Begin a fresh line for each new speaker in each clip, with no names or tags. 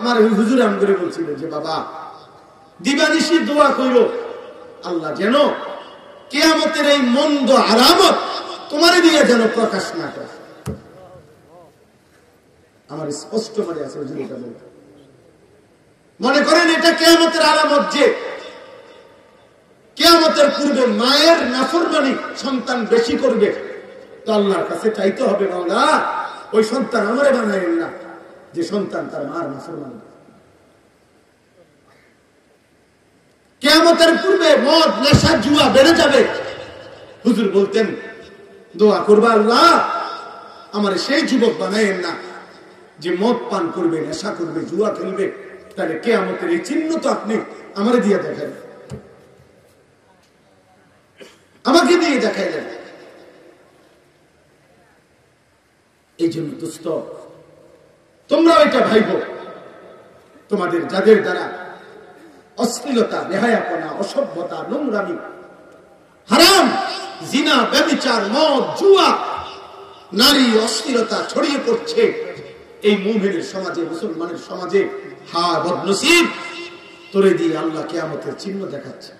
আমার ওই হুজুর আম করে বলছিল যে বাবা দিবানিশি দোয়া কইরো আল্লাহ যেন কিয়ামতের এই মন্দ আলামত তোমারে দিয়ে যেন প্রকাশ না করে। আমার স্পষ্ট মনে আছে হুজুর এটা বলতে। মনে করেন এটা কিয়ামতের আলামত যে কিয়ামতের পূর্বে মায়ের নাফরমানি সন্তান বেশি করবে, তো আল্লাহর কাছে চাইতে হবে বাংলা ওই সন্তান আমারে বানাইলেন না যে সন্তান তার মার নাফরমানি। কিয়ামতের পূর্বে মদ নেশা জুয়া বেড়ে যাবে, হুজুর বলতেন দোয়া করবা আল্লাহ আমার সেই যুবক বানাইলেন না যে মদ পান করবে, নেশা করবে, জুয়া খেলবে। তাহলে কিয়ামতের এই চিহ্ন তো আপনি আমারে দিয়ে দেখাইলেন, আমাকে দিয়ে দেখাইলেন। এই জন্য দোস্ত তোমরা এটা ভাইব, তোমাদের যাদের দ্বারা অশ্লীলতা, বেহায়াপনা, অসভ্যতা, নোংরামি, হারাম, জিনা, ব্যভিচার, মদ, জুয়া, নারী অশ্লীলতা ছড়িয়ে পড়ছে এই মুমিনের সমাজে, মুসলমানের সমাজে, হা বদনসিব তোরে দিয়ে আল্লাহ কিয়ামতের চিহ্ন দেখাচ্ছে।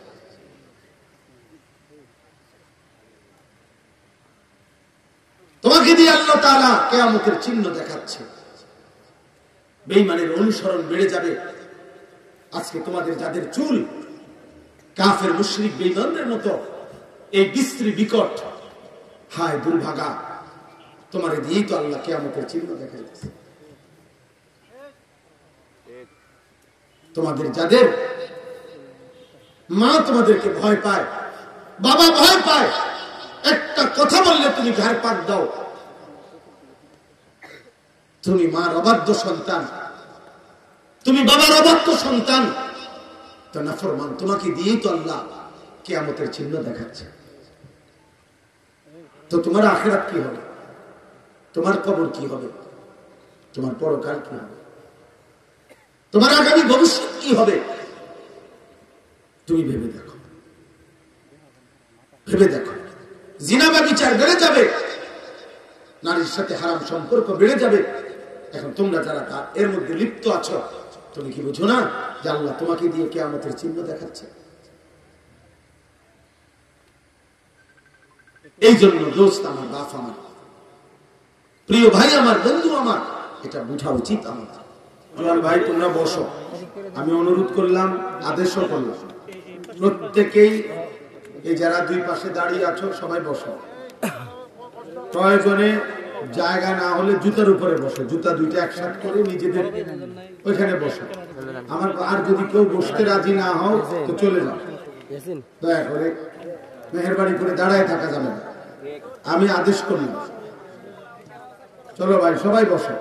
তোমাকে দিয়ে আল্লাহ তাআলা কিয়ামতের চিহ্ন দেখাচ্ছে। বেঈমানের অনুসরণ বেড়ে যাবে। আজকে তোমাদের যাদের চুল কাফের মুশরিক বেঈমানদের মতো এই বিশ্রী বিকট, হায় দুর্ভাগা, তোমারে দিয়েই তো আল্লাহ কিয়ামতের চিহ্ন দেখাচ্ছে। তোমাদের যাদের মা তোমাদেরকে ভয় পায়, বাবা ভয় পায়, একটা কথা বললে তুমি ঘাড় পাক দাও, তুমি মার অবাধ্য সন্তান, তুমি বাবার অবাধ্য সন্তান, তো নাফরমান, তোমাকে দিয়েই তো আল্লাহ কিয়ামতের চিহ্ন দেখাচ্ছে। তো তোমার আখিরাত কি হবে, তোমার কবর কি হবে, তোমার পরকাল কি হবে, তোমার আগামী ভবিষ্যৎ কি হবে, তুমি ভেবে দেখো, ভেবে দেখো। জিনা ব্যভিচার বেড়ে যাবে, নারীর সাথে হারাম সম্পর্ক বেড়ে যাবে। এখন তোমরা যারা এর মধ্যে লিপ্ত আছো, তুমি কি বুঝো না যে আল্লাহ তোমাকে দিয়ে কিয়ামতের চিহ্ন দেখাচ্ছে? এই জন্য দোস্ত আমার, বাপ আমার, প্রিয় ভাই আমার, বন্ধু আমার, এটা বুঝা উচিত আমার। ভাই তোমরা বসো, আমি অনুরোধ করলাম, আদেশও করলাম, প্রত্যেকেই এই যারা দুই পাশে দাঁড়িয়ে আছো সবাই বসো। প্রয়োজনে জায়গা না হলে জুতার উপরে বসো, জুতা দুইটা একসাথে করে নিজেদের ওইখানে বসো। আমার আর যদি কেউ বসতে রাজি না হও তো চলে যাও, দয়া করে মেহেরবানি করে দাঁড়ায় থাকা যাবে না, আমি আদেশ করলাম। চলো ভাই সবাই বসো।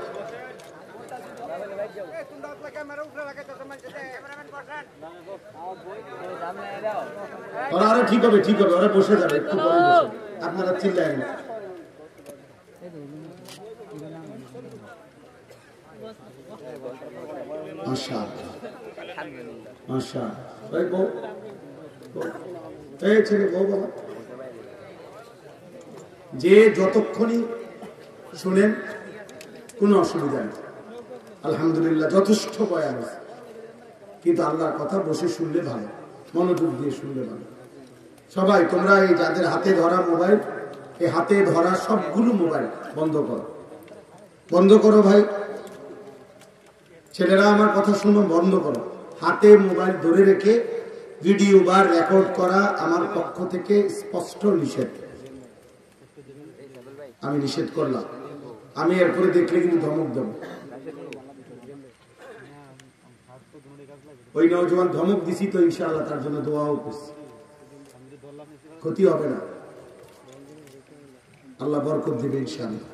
ওরা আরো ঠিক হবে, ঠিক হবে, ওরা বসে যাবে, একটু পরে বসে, আপনারা চিল্লায় না। যে যতক্ষণই শুনেন কোনো অসুবিধা নেই, আলহামদুলিল্লাহ যথেষ্ট বয়ান আছে, কিন্তু আল্লাহর কথা বসে শুনলে ভালো, মনোযোগ দিয়ে শুনলে ভালো। সবাই তোমরা এই যাদের হাতে ধরা মোবাইল, এই হাতে ধরা সবগুলো মোবাইল বন্ধ করো, বন্ধ করো ভাই। ছেলেরা আমার কথা শুনো, বন্ধ করো। হাতে মোবাইল ধরে রেখে ভিডিও বা রেকর্ড করা আমার পক্ষ থেকে স্পষ্ট নিষেধ, আমি নিষেধ করলাম। আমি এরপরে দেখলে কিন্তু ধমক দেব। ওই নওজোয়ান ধমক দিছি তো ইনশাআল্লাহ তার জন্য দোয়াও করছি, ক্ষতি হবে না, আল্লাহ বরকত দিবে ইনশাআল্লাহ।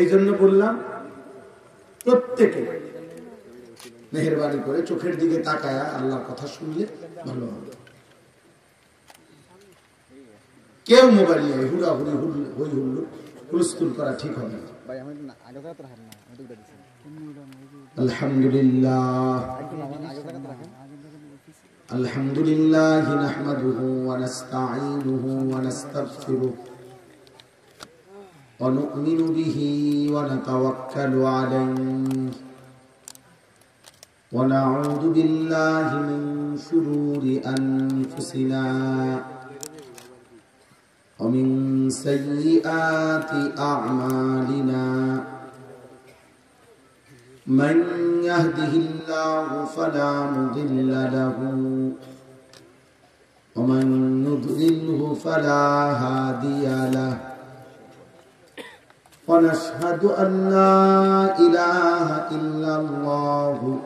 এই জন্য বললাম প্রত্যেকে মেহেরবানি করে চোখের দিকে তাকায়া আল্লাহর কথা শুনলে ভালো হবে। কেউ মোবাইল নিয়ে হুড়াহুড়ি হই হুল্লু হুলস্থুল করা ঠিক হবে না। আলহামদুলিল্লাহ আলহামদুলিল্লাহ নাহমাদুহু ওয়া নাস্তাঈনুহু ওয়া নাস্তাগফিরুহ ونؤمن به ونتوكل عليه ونعوذ بالله من شرور أنفسنا ومن سيئات أعمالنا من يهده الله فلا مضل له ومن يضلله فلا هادي له ونشهد أن لا إله إلا الله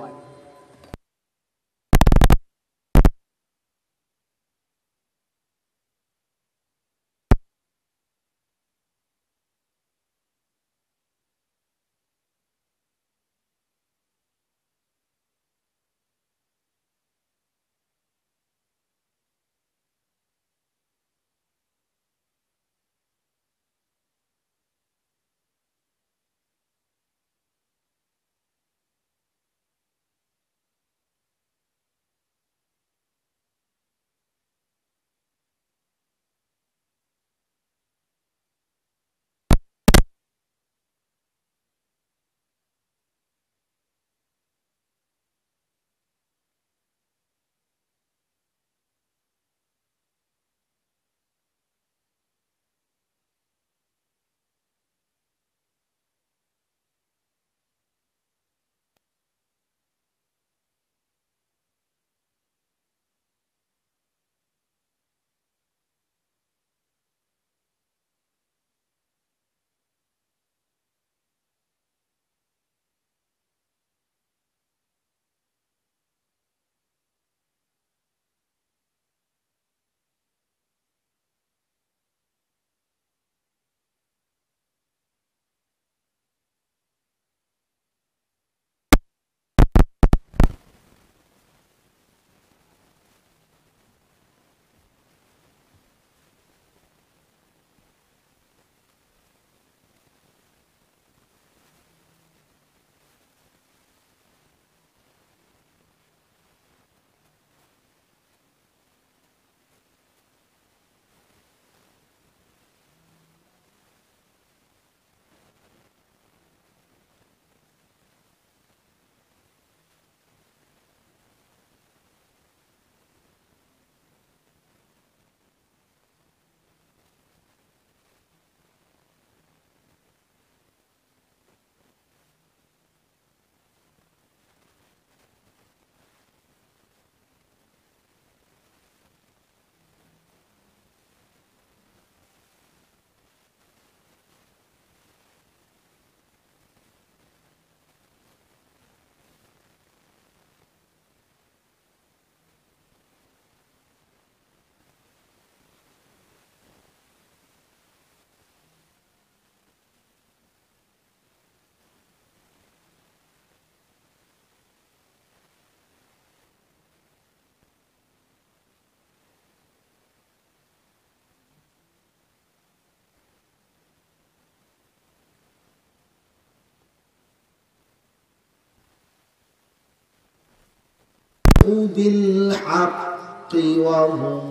بالحق وهم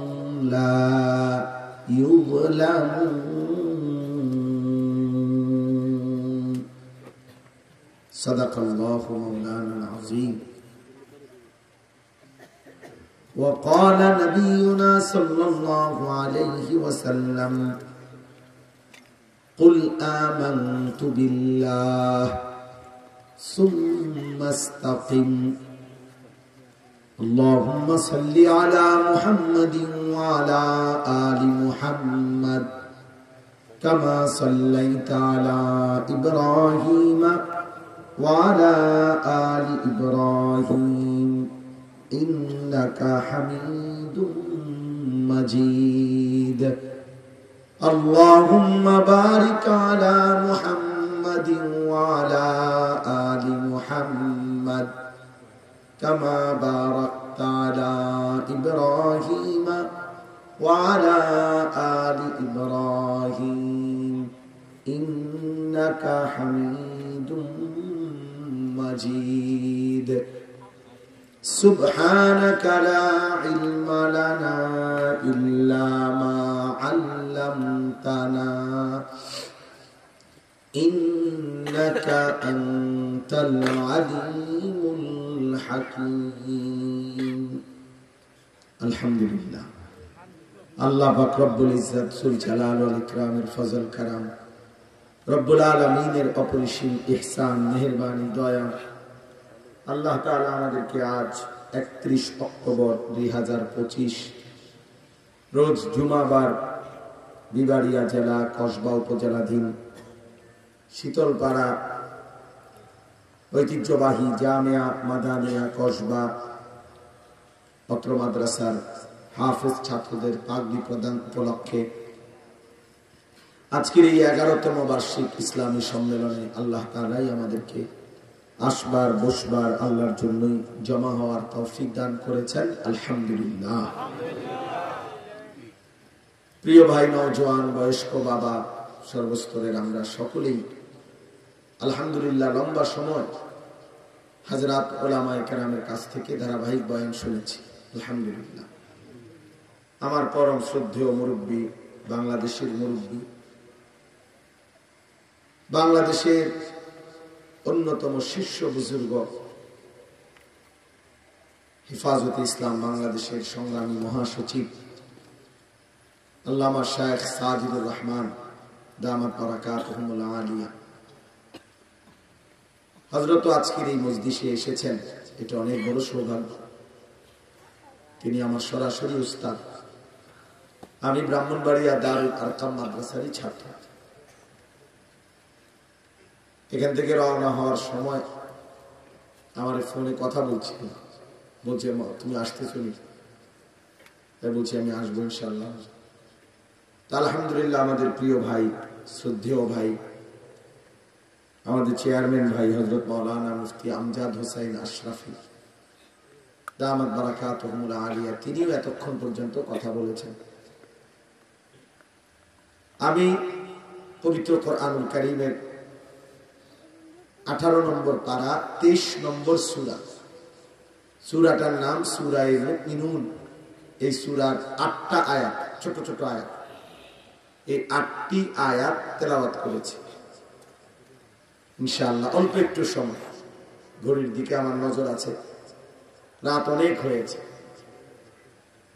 لا يظلمون صدق الله مولانا العظيم وقال نبينا صلى الله عليه وسلم قل آمنت بالله ثم استقم اللهم صل على محمد وعلى آل محمد كما صليت على إبراهيم وعلى آل إبراهيم إنك حميد مجيد اللهم بارك على محمد وعلى آل محمد كما باركت على إبراهيم وعلى آل إبراهيم إنك حميد مجيد سبحانك لا علم لنا إلا ما علمتنا ইন্নাকা আনতাল আলিমুল হাকীম। আলহামদুলিল্লাহ। আল্লাহ পাক রব্বুল ইজ্জত যুল জালাল ওয়াল ইকরামের ফজল কারাম, রব্বুল আলামিনের অপরিসীম ইহসান, মেহেরবানি, দয়া, আল্লাহ তাআলা আমাদেরকে আজ 31 অক্টোবর 2025 রোজ জুমাবার বিবাড়িয়া জেলা কসবা উপজেলাধীন শীতলপাড়া ঐতিহ্যবাহী জামিয়া মাদানিয়া কসবা পত্র মাদ্রাসার হাফেজ ছাত্রদের পাগড়ি প্রদান উপলক্ষে আজকের এই 11তম বার্ষিক ইসলামী সম্মেলনে আল্লাহ তাআলাই আমাদেরকে আসবার বসবার আল্লাহর জন্যই জমা হওয়ার তৌফিক দান করেছেন। আলহামদুলিল্লাহ। প্রিয় ভাই, নওজোয়ান, বয়স্ক, বাবা, সর্বস্তরের আমরা সকলেই আলহামদুলিল্লাহ লম্বা সময় হযরত উলামায়ে কেরামের কাছ থেকে ধারাবাহিক বয়ান শুনেছি। আলহামদুলিল্লাহ। আমার পরম শ্রদ্ধেয় মুরব্বী, বাংলাদেশের মুরব্বী, বাংলাদেশের অন্যতম শীর্ষ বুজুর্গ, হেফাজতে ইসলাম বাংলাদেশের সংগ্রামী মহাসচিব আল্লামা শায়েখ সাজিদুর রহমান দামাত বারাকাতুহুল আলিয়া হযরত আজকের এই মজলিসে এসেছেন, এটা অনেক বড় সৌভাগ্য। তিনি আমার সরাসরি উস্তাদ। আমি ব্রাহ্মণবাড়িয়া দারুল আরকাম মাদ্রাসারই ছাত্র। এখান থেকে রওনা হওয়ার সময় আমার ফোনে কথা বলছিল, বলছে তুমি আসতেছো নি? তাই বলছি আমি আসবো ইনশাআল্লাহ। তা আলহামদুলিল্লাহ আমাদের প্রিয় ভাই, শ্রদ্ধেয় ভাই, আমাদের চেয়ারম্যান ভাই হযরত মাওলানা মুফতি আমজাদ হোসেন আশরাফি দামাত বারাকাতুহুল আলিয়া, তিনিও এতক্ষণ পর্যন্ত কথা বলেছেন। আমি পবিত্র কোরআনুল কারীমের 18 নম্বর পারা 23 নম্বর সূরা, সূরাটার নাম সূরায়ে মুমিনুন। এই সূরার 8টা আয়াত, ছোট ছোট আয়াত, এই 8টি আয়াত তেলাওয়াত করেছি ইনশাআল্লাহ। অল্প একটু সময়, ঘড়ির দিকে আমার নজর আছে, রাত অনেক হয়েছে।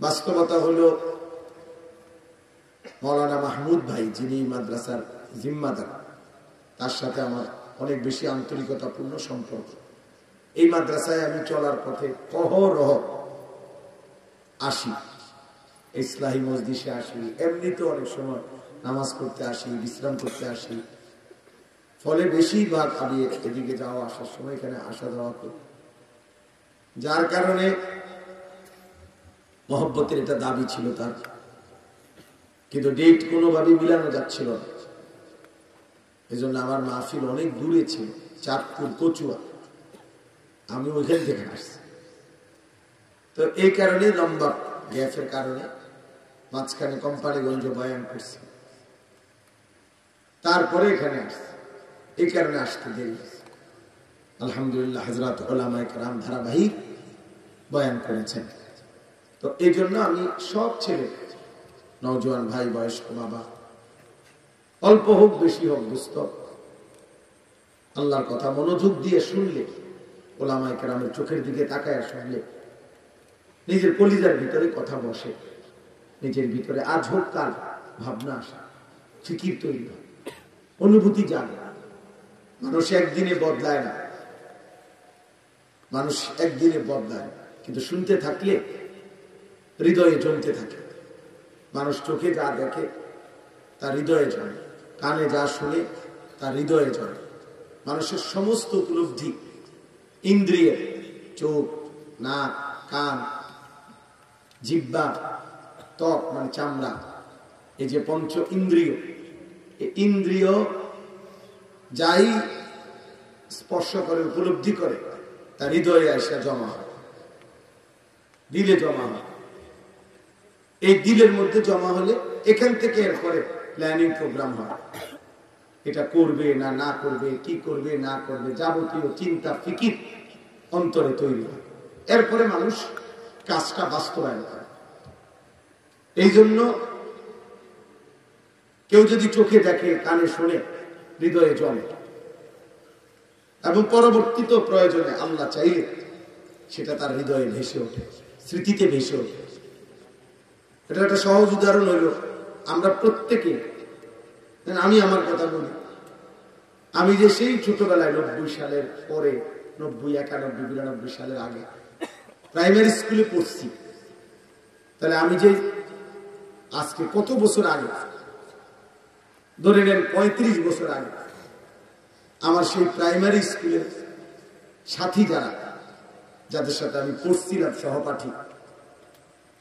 বাস্তবতা হলো মাওলানা মাহমুদ ভাই, যিনি মাদ্রাসার জিম্মাদার, তার সাথে আমার অনেক বেশি আন্তরিকতাপূর্ণ সম্পর্ক। এই মাদ্রাসায় আমি চলার পথে অহরহ আসি, ইসলাহি মজলিসে আসি, এমনিতে অনেক সময় নামাজ পড়তে আসি, বিশ্রাম করতে আসি। ফলে বেশিরভাগ আমি এদিকে যাওয়া আসার সময় এখানে আসা যাওয়া করি, যার কারণে মহব্বতের এটা দাবি ছিল তার, কিন্তু ডেট কোনোভাবেই মিলানো যাচ্ছিল না। এই জন্য আমার মাহফিল অনেক দূরে ছিল, চাঁদপুর, কচুয়া, আমি ওইখান থেকে আসছি। তো এই কারণে লম্বা গ্যাপের কারণে মাঝখানে কোম্পানিগঞ্জ বয়ান করছি, তারপরে এখানে আসছি। এই কারণে আসতে দেরি। আলহামদুলিল্লাহ হযরত উলামায়ে কেরাম ধারাবাহিক বয়ান করেছেন। তো এই জন্য আমি সব ছেলে, নওজোয়ান ভাই, বয়স্ক বাবা, অল্প হোক বেশি হোক, দুস্থ, আল্লাহর কথা মনোযোগ দিয়ে শুনলে, উলামায়ে কেরামের চোখের দিকে তাকায় শুনলে নিজের কলিজার ভিতরে কথা বসে, নিজের ভিতরে আজ হোক কাল ভাবনা আসে, ফিকির তৈরি হয়, অনুভূতি জাগে। মানুষ একদিনে বদলায় না, মানুষ একদিনে বদলায়, কিন্তু শুনতে থাকলে হৃদয়ে জমতে থাকে। মানুষ চোখে যা দেখে তার হৃদয়ে জমে, কানে যা শুনে তার হৃদয়ে জমে। মানুষের সমস্ত উপলব্ধি ইন্দ্রিয়, চোখ, নাক, কান, জিহ্বা, ত্বক মানে চামড়া, এই যে পঞ্চ ইন্দ্রিয়, এই ইন্দ্রিয় যাই স্পর্শ করে, উপলব্ধি করে, তার হৃদয়ে এসে জমা হয়, দিলে জমা হয়। এই দিলের মধ্যে জমা হলে এখান থেকে এরপরে প্ল্যানিং প্রোগ্রাম হয়, এটা করবে না না করবে, কি করবে না করবে, যাবতীয় চিন্তা ফিকির অন্তরে তৈরি হয়। এরপরে মানুষ কাজটা বাস্তবায়ন করে। এই জন্য কেউ যদি চোখে দেখে, কানে শোনে, হৃদয়ে জমে এবং পরবর্তীত প্রয়োজনে আল্লাহ চাইলে সেটা তার হৃদয়ে ভেসে ওঠে, স্মৃতিতে ভেসে ওঠে। এটা একটা সহজ উদাহরণ হইল, আমরা প্রত্যেকে, আমি আমার কথা বলি, আমি যে সেই ছোটবেলায় 90 সালের পরে, 90, 91, 92 সালের আগে প্রাইমারি স্কুলে পড়ছি, তাহলে আমি যে আজকে কত বছর আগে, ধরে নেন 35 বছর আগে, আমার সেই প্রাইমারি স্কুলের সাথী যারা, যাদের সাথে আমি পড়ছিলাম সহপাঠী,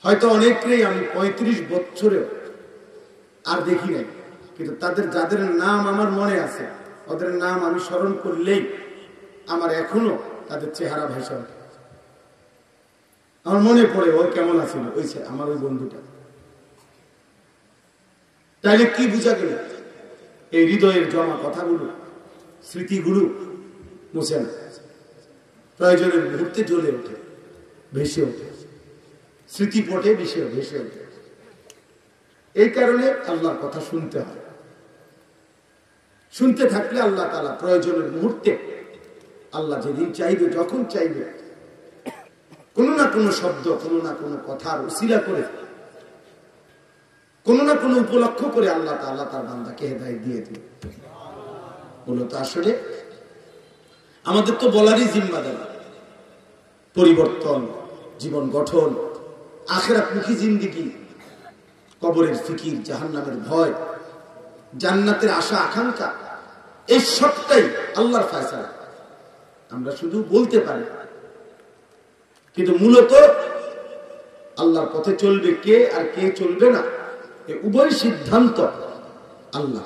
হয়তো অনেকেই আমি 35 বছরেও আর দেখি নাই, কিন্তু তাদের যাদের নাম আমার মনে আছে, ওদের নাম আমি স্মরণ করলেই আমার এখনো তাদের চেহারা ভেসে ওঠে। আমার মনে পড়ে ও কেমন আছিল, ওই আমার ওই বন্ধুটা। তাইলে কি বুঝা গেল? এই হৃদয়ের জমা কথাগুলো, স্মৃতিগুলো মুছে না, প্রয়োজনের মুহূর্তে জ্বলে ওঠে, ভেসে ওঠে, স্মৃতিপটে ভেসে ওঠে। এই কারণে আল্লাহর কথা শুনতে হয়। শুনতে থাকলে আল্লাহ তাআলা প্রয়োজনের মুহূর্তে, আল্লাহ যেদিন চাইবে, যখন চাইবে, কোনো না কোনো শব্দ, কোনো না কোনো কথার উসিলা করে, কোনো না কোনো উপলক্ষ করে আল্লাহ তাআলা তার বান্দাকে হেদায়েত দিয়ে দিবে। মূলত আসলে আমাদের তো বলারই জিম্মাদারি, পরিবর্তন, জীবন গঠন, আখিরাতমুখী জিন্দেগি, কবরের ফিকির, জাহান্নামের ভয়, জান্নাতের আশা আকাঙ্ক্ষা, এই সবটাই আল্লাহর ফয়সালা। আমরা শুধু বলতে পারি, কিন্তু মূলত আল্লাহর পথে চলবে কে আর কে চলবে না, এই উভয় সিদ্ধান্ত আল্লাহ।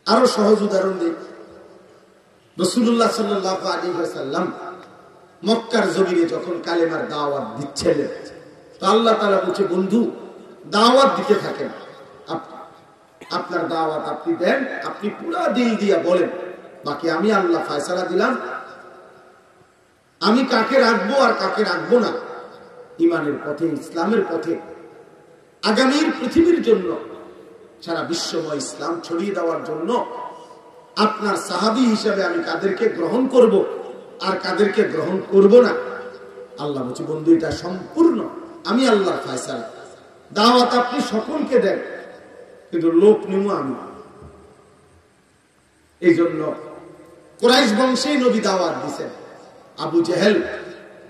আরো সহজ উদাহরণ দিই, রাসূলুল্লাহ সাল্লাল্লাহু আলাইহি ওয়াসাল্লাম মক্কার জমিনে যখন কালেমার দাওয়াত দিচ্ছিলেন, তো আল্লাহ তাআলা বলছে, বন্ধু দাওয়াত দিতে থাকেন, আপনার দাওয়াত আপনি দেন, আপনি পুরো দিল দিয়া বলেন, বাকি আমি আল্লাহ ফয়সালা দিলাম, আমি কাকে রাখবো আর কাকে রাখবো না, ইমানের পথে, ইসলামের পথে, আগামীর পৃথিবীর জন্য, সারা বিশ্বময় ইসলাম ছড়িয়ে দেওয়ার জন্য আপনার সাহাবী হিসাবে আমি কাদেরকে গ্রহণ করব আর কাদেরকে গ্রহণ করব না, আল্লাহ বলছে, বন্ধু এটা সম্পূর্ণ আমি আল্লাহর ফয়সালা। দাওয়াত আপনি সকলকে দেন, কিন্তু লোক নিব আমি। এই জন্য কুরাইশ বংশেই নবী দাওয়াত দিয়েছেন। আবু জেহেল,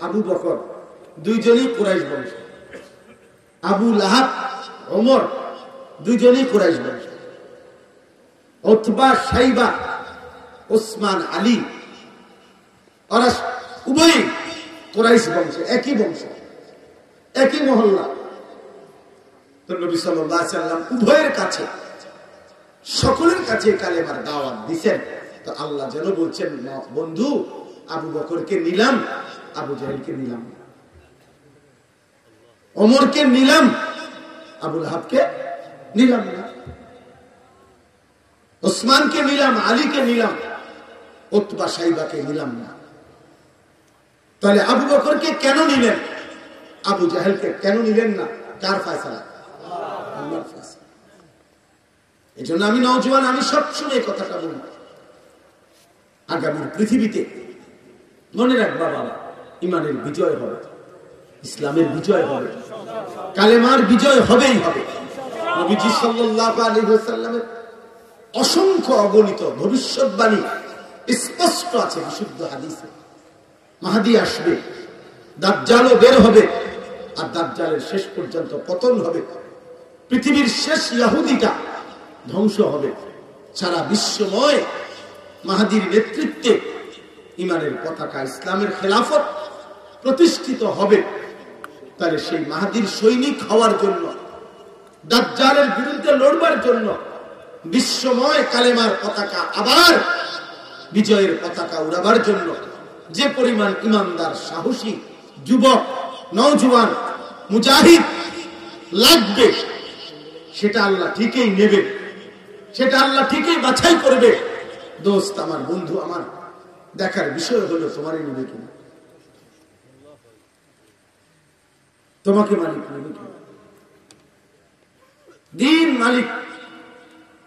আবু বকর দুইজনই কুরাইশ বংশ, আবু লাহাব, ওমর দুইজনই কুরাইশ বংশ, উতবা, শাইবা, ওসমান, আলী, ওরা উভয়ই কুরাইশ বংশ, একই বংশ, একই মহল্লা। তো নবী সাল্লাল্লাহু আলাইহি ওয়াসাল্লাম উভয়ের কাছে, সকলের কাছে কালেমার দাওয়াত দিবেন। তো আল্লাহ যেন বলছেন, বন্ধু আবু বকরকে নিলাম, আবু জাহেলকে নিলাম, ওমরকে নিলাম, আবু লাহাবকে নিলাম না, ওসমানকে নিলাম, আলীকে নিলাম, উতবা, শাইবাকে নিলাম না। তাহলে আবু বকরকে কেন নিলেন, আবু জাহেলকে কেন নিলেন না? কার ফয়সালা? আল্লাহর ফয়সালা। এই জন্য আমি নওজোয়ান, আমি সবসময় কথাটা বলি, আগামীর পৃথিবীতে মনে রাখবা বাবা, ইমানের বিজয় হবে, ইসলামের বিজয় হবে, কালেমার বিজয় হবেই হবে। নবীজি সাল্লাল্লাহু আলাইহি ওয়াসাল্লামের অসংখ্য অগণিত ভবিষ্যৎবাণী স্পষ্ট আছে বিশুদ্ধ হাদিসে। মাহদী আসবে, দাজ্জালও বের হবে, আর দাজ্জালের শেষ পর্যন্ত পতন হবে, পৃথিবীর শেষ ইহুদিটা ধ্বংস হবে, সারা বিশ্বময় মাহদীর নেতৃত্বে ইমানের পতাকা, ইসলামের খেলাফত প্রতিষ্ঠিত হবে। তাহলে সেই মাহদীর সৈনিক হওয়ার জন্য, দাজ্জালের বিরুদ্ধে লড়বার জন্য, বিশ্বময় কালেমার পতাকা আবার বিজয়ের পতাকা উড়াবার জন্য যে পরিমাণ ইমানদার, সাহসী যুবক, নওজোয়ান, মুজাহিদ লাগবে, সেটা আল্লাহ ঠিকই নেবে, সেটা আল্লাহ ঠিকই বাছাই করবে। দোস্ত আমার, বন্ধু আমার, দেখার বিষয় হলো তোমারই নেবে কিনা, তোমাকে মালিক নেবে কিনা। দিন মালিক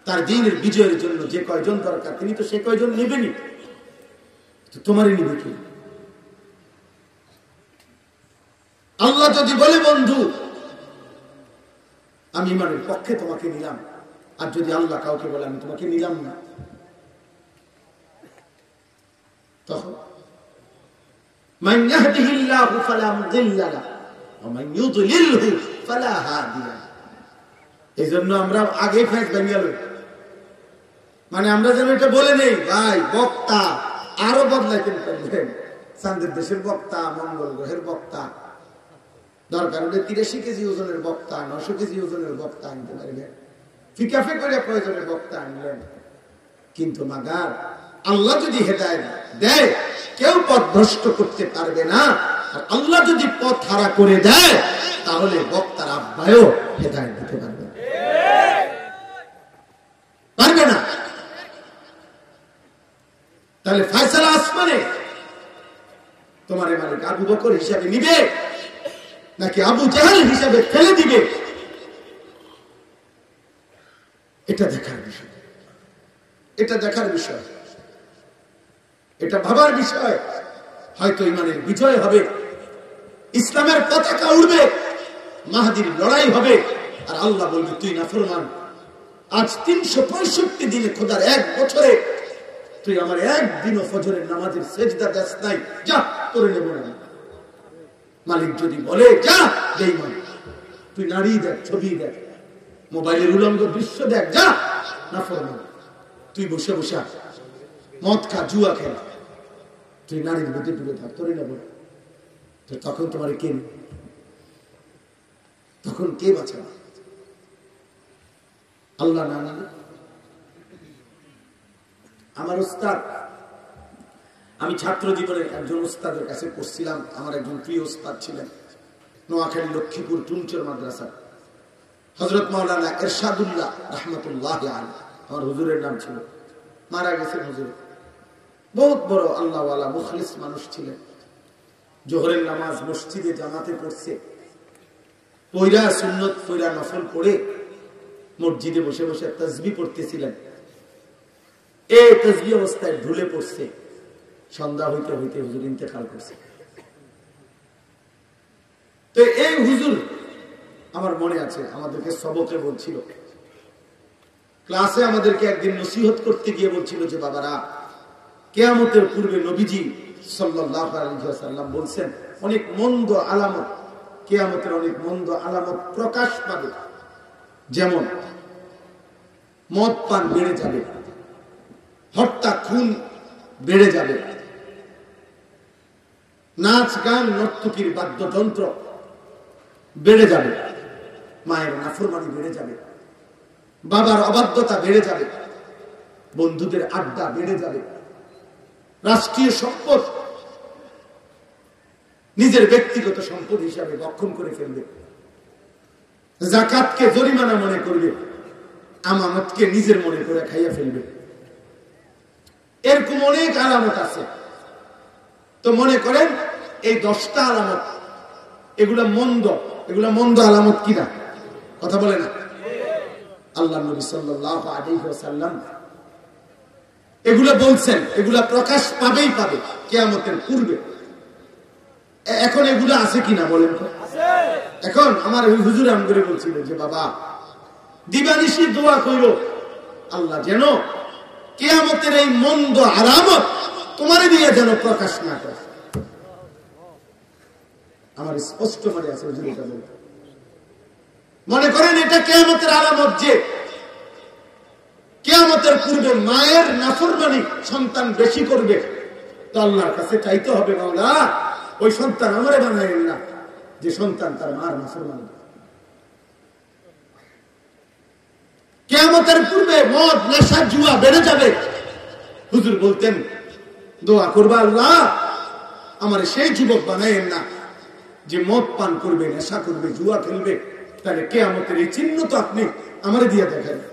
তার দ্বীনের বিজয়ের জন্য যে কয়জন দরকার তিনি তো সে কয়জন নেবেনই, তোমারই নিবে কি? আল্লাহ যদি বলে বন্ধু আমি ইমানের পক্ষে তোমাকে নিলাম, আর যদি আল্লাহ কাউকে বলে আমি তোমাকে নিলাম না, তখন মান ইয়াহদিহিল্লাহু ফালা মুদিল্লা লাহু ওয়া মান ইউদ্লিলহু ফালা হাদিয়া লাহু। এজন্য আমরা আগে ফেক ভেঙে লই, মানে আমরা যেন এটা বলে নেই ভাই বক্তা আরো বদলাইতে পারবেন, চাঁদের দেশের বক্তা, মঙ্গল গ্রহের বক্তা, দরকার হলে 83 কেজি ওজনের বক্তা, 900 কেজি ওজনের বক্তা আনতে পারবেন, ফিকাফে করে প্রয়োজনের বক্তা আনলেন, কিন্তু মাগার আল্লাহ যদি হেদায়েত দেয় কেউ পথ ভ্রষ্ট করতে পারবে না। আর আল্লাহ যদি পথ হারা করে দেয় তাহলে বক্তার আব্বায়ও হেদায়েত দিতে পারবে না। তাহলে ফয়সালা আসমানে তোমার মালিক আবু বকর হিসাবে নিবে নাকি আবু জাহেল হিসাবে ফেলে দিবে, এটা দেখার বিষয়, এটা দেখার বিষয়, এটা ভাবার বিষয়। হয়তো ইমানের বিজয় হবে, ইসলামের পতাকা উড়বে, মাহদির লড়াই হবে, আর আল্লাহ বলবে তুই নাফরমান, আজ 365 দিনে খোদার এক বছরে তুই আমার একদিনও ফজরের নামাজের সেজদা দেস নাই, যা করে নেব না। মালিক যদি বলে যা বেঈমান, তুই নারী দেখ, ছবি দেখ, মোবাইলের উলঙ্গ দৃশ্য দেখ, যা নাফরমান, তুই বসে বসে মদ খা, জুয়া খেলা, তুই নারীর মধ্যে ডুবে থাক, তোরে নেব না। তখন তোমার কে, তখন কে বাঁচাবে? আল্লাহ না নালে। আমার উস্তাদ, আমি ছাত্র জীবনে একজন উস্তাদের কাছে পড়ছিলাম, আমার একজন প্রিয় উস্তাদ ছিলেন, নোয়াখালী লক্ষ্মীপুর টুনচর মাদ্রাসা, হযরত মাওলানা এরশাদুল্লাহ রাহমাতুল্লাহ আলাইহি আমার হুজুরের নাম ছিল। মারা গেছেন হুজুর, বহুত বড় আল্লাহওয়ালা মুখলিস মানুষ ছিলেন। জোহরের নামাজ মসজিদে জামাতে পড়ছে, পয়রা সুন্নত পয়রা নফল পড়ে মসজিদে বসে বসে তাসবিহ পড়তেছিলেন। এই তাসবিহ অবস্থায় ঢুলে পড়ছে, সন্ধ্যা হইতে হইতে হুজুর ইন্তেকাল করছে। তো এই হুজুর আমার মনে আছে আমাদেরকে সবকে বলছিল, ক্লাসে আমাদেরকে একদিন নসিহত করতে গিয়ে বলছিল যে বাবারা, কিয়ামতের পূর্বে নবীজি সাল্লাল্লাহু আলাইহি ওয়াসাল্লাম বলছেন অনেক মন্দ আলামত, কিয়ামতের অনেক মন্দ আলামত প্রকাশ পাবে, যেমন মদ পান বেড়ে যাবে, হত্যা খুন বেড়ে যাবে, নাচ গান নর্তকীর বাদ্যযন্ত্র বেড়ে যাবে, মায়ের নাফরমানি বেড়ে যাবে, বাবার অবাধ্যতা বেড়ে যাবে, বন্ধুদের আড্ডা বেড়ে যাবে, রাষ্ট্রীয় সম্পদ নিজের ব্যক্তিগত সম্পদ হিসাবে ভক্ষণ করে ফেলবে, যাকাতকে জরিমানা মনে করবে, আমানতকে নিজের মনে করে খাইয়া ফেলবে। এরকম অনেক আলামত আছে। তো মনে করেন এই 10টা আলামত, এগুলা মন্দ আলামত কিনা? কথা বলে না আল্লাহ নবী সাল্লাল্লাহু আলাইহি ওয়াসাল্লাম এগুলা বলছেন, এগুলা প্রকাশ পাবেই পাবে কিয়ামতের পূর্বে। এখন এগুলা আছে কিনা বলেন তো? এখন আমার হুজুর আমগরে বলছিল যে বাবা, দিবানিশি দোয়া কইরো আল্লাহ যেন কিয়ামতের এই মন্দ আলামত তোমারে দিয়ে যেন প্রকাশ না করে। আমার স্পষ্ট মনে আছে হুজুর এটা বলতে। মনে করেন এটা কিয়ামতের আলামত যে কিয়ামতের পূর্বে মায়ের নাফরমানি সন্তান বেশি করবে, তো আল্লাহর কাছে চাইতে হবে মাওলা ওই সন্তান আমারে বানাইলেন না যে সন্তান তার মার নাফরমানি। কিয়ামতের পূর্বে মদ নেশা জুয়া বেড়ে যাবে, হুজুর বলতেন দোয়া করবা আল্লাহ আমার সেই যুবক বানাইলেন না যে মদ পান করবে, নেশা করবে, জুয়া খেলবে। তাহলে কিয়ামতের এই চিহ্ন তো আপনি আমারে দিয়ে দেখাইলেন,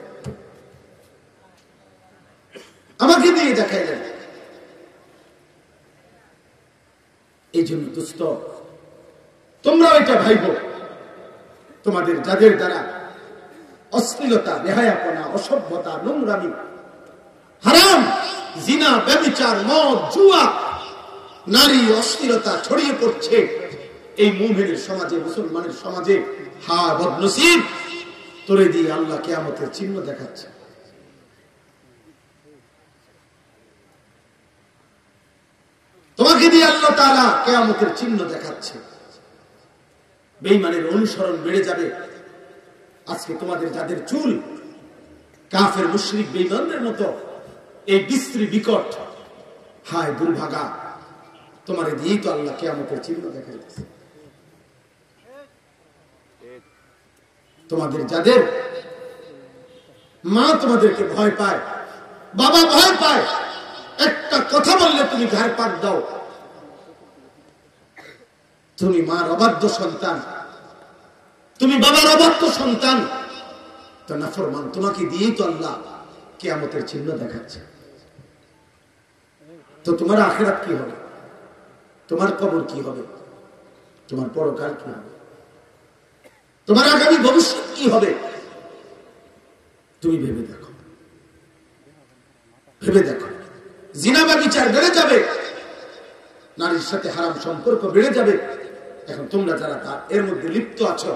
আমাকে দিয়ে দেখাইলেন। এই জন্য দোস্ত তোমরা এটা ভাইব, তোমাদের যাদের দ্বারা অশ্লীলতা, বেহায়াপনা, অসভ্যতা, নোংরামি, হারাম, জিনা, ব্যভিচার, মদ, জুয়া, নারী, অশ্লীলতা ছড়িয়ে পড়ছে এই মুমিনের সমাজে, মুসলমানের সমাজে। হায় বদনসিব, তোরে দিয়ে আল্লাহ কিয়ামতের চিহ্ন দেখাচ্ছে। তোমাকে দিয়ে আল্লাহ তাআলা কিয়ামতের চিহ্ন দেখাচ্ছে। বেঈমানের অনুসরণ বেড়ে যাবে। আজকে তোমাদের যাদের চুল কাফের মুশরিক বেঈমানদের মতো এই বিশ্রী বিকট, হায় দুর্ভাগা, তোমারে দিয়েই তো আল্লাহ কিয়ামতের চিহ্ন দেখাচ্ছে। তোমাদের যাদের মা তোমাদেরকে ভয় পায়, বাবা ভয় পায়, একটা কথা বললে তুমি ঘাড় পাক দাও, তুমি মার অবাধ্য সন্তান, তুমি বাবার অবাধ্য সন্তান, তো নাফরমান, তোমাকে দিয়েই তো আল্লাহ কিয়ামতের চিহ্ন দেখাচ্ছে। তো তোমার আখিরাত কি হবে? তোমার কবর কি হবে? তোমার পরকাল কি হবে? তোমার আগামী ভবিষ্যৎ কি হবে? তুমি ভেবে দেখো, ভেবে দেখো। জিনা ব্যভিচার বেড়ে যাবে, নারীর সাথে হারাম সম্পর্ক বেড়ে যাবে। এখন তোমরা যারা এর মধ্যে লিপ্ত আছো,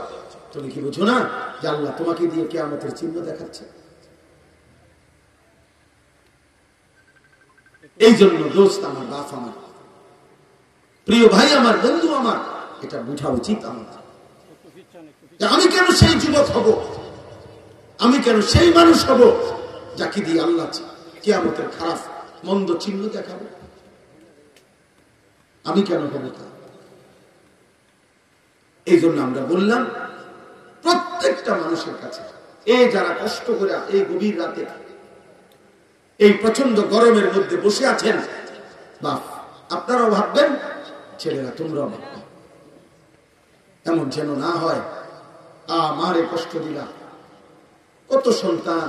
তুমি কি বুঝো না যে আল্লাহ তোমাকে দিয়ে কিয়ামতের চিহ্ন দেখাচ্ছে? এই জন্য দোস্ত আমার, বাপ আমার, প্রিয় ভাই আমার, বন্ধু আমার, এটা বোঝা উচিত আমার। আমি কেন সেই যুবক হব? আমি কেন সেই মানুষ হব যাকে দিয়ে আল্লাহ কিয়ামতের খারাপ মন্দ চিহ্ন দেখাবো? আমি কেন হব তা? এই জন্য আমরা বললাম প্রত্যেকটা মানুষের কাছে, এই যারা কষ্ট করে এই গভীর রাতে এই প্রচন্ড গরমের মধ্যে বসে আছেন, বাপ আপনারাও ভাববেন, ছেলেরা তোমরাও ভাববে, এমন যেন না হয় মারে কষ্ট দিলা। কত সন্তান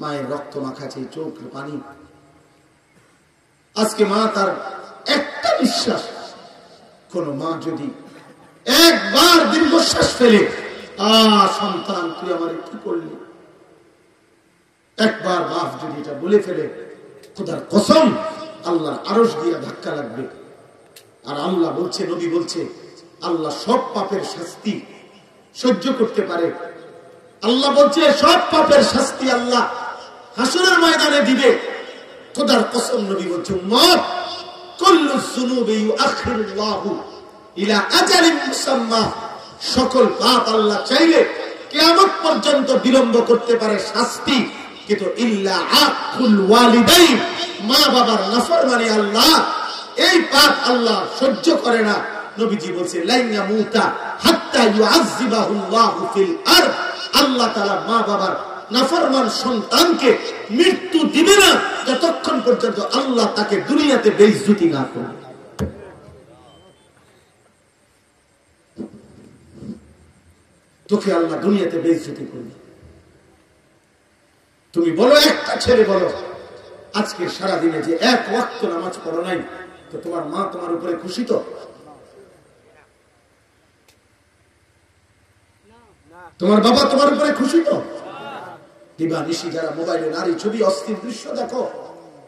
মায়ের রক্ত মাখাছে, চোখ পানি। আজকে মা তার একটা নিঃশ্বাস, কোন মা যদি একবার দীর্ঘশ্বাস ফেলে, সন্তান তুই আমার কি করলি, একবার বাপ যদি এটা বলে ফেলে, খোদার কসম আল্লাহর আরশ দিয়া ধাক্কা লাগবে। আর আল্লাহ বলছে, নবী বলছে, আল্লাহ সব পাপের শাস্তি সহ্য করতে পারে। আল্লাহ বলছে সব পাপের শাস্তি আল্লাহ হাসরের ময়দানে দিবে। খোদার কসম নবী বলছে, উম্মত কুল্লু যুনুবি ইউআখিরুল্লাহু ইলা আজালিন মুসাম্মা, সকল পাপ আল্লাহ চাইলে কিয়ামত পর্যন্ত বিলম্ব করতে পারে শাস্তি, কিন্তু ইল্লা আকুল ওয়ালিদাইন, মা বাবার নাফরমানি আল্লাহ এই পাপ আল্লাহ সহ্য করে না। নবীজি বলছে লান ইয়ামুতা হাত্তা ইউআযযিবাহুল্লাহু ফিল আরদ, আল্লাহ তাআলা মা বাবার নাফরমান সন্তানকে মৃত্যু দিবে না যতক্ষণ পর্যন্ত আল্লাহ তাকে দুনিয়াতে বেইজ্জতি না করে। তোকে আল্লাহ দুনিয়াতে বেইজ্জতি করবে। তুমি বলো, একটা ছেলে বলো আজকে সারাদিনে যে এক ওয়াক্ত নামাজ পড়ো নাই, তো তোমার মা তোমার উপরে খুশি তো? তোমার বাবা তোমার উপরে খুশি তো? দিবা নিশি যারা মোবাইলে নারী ছবি অস্থির দৃশ্য দেখো,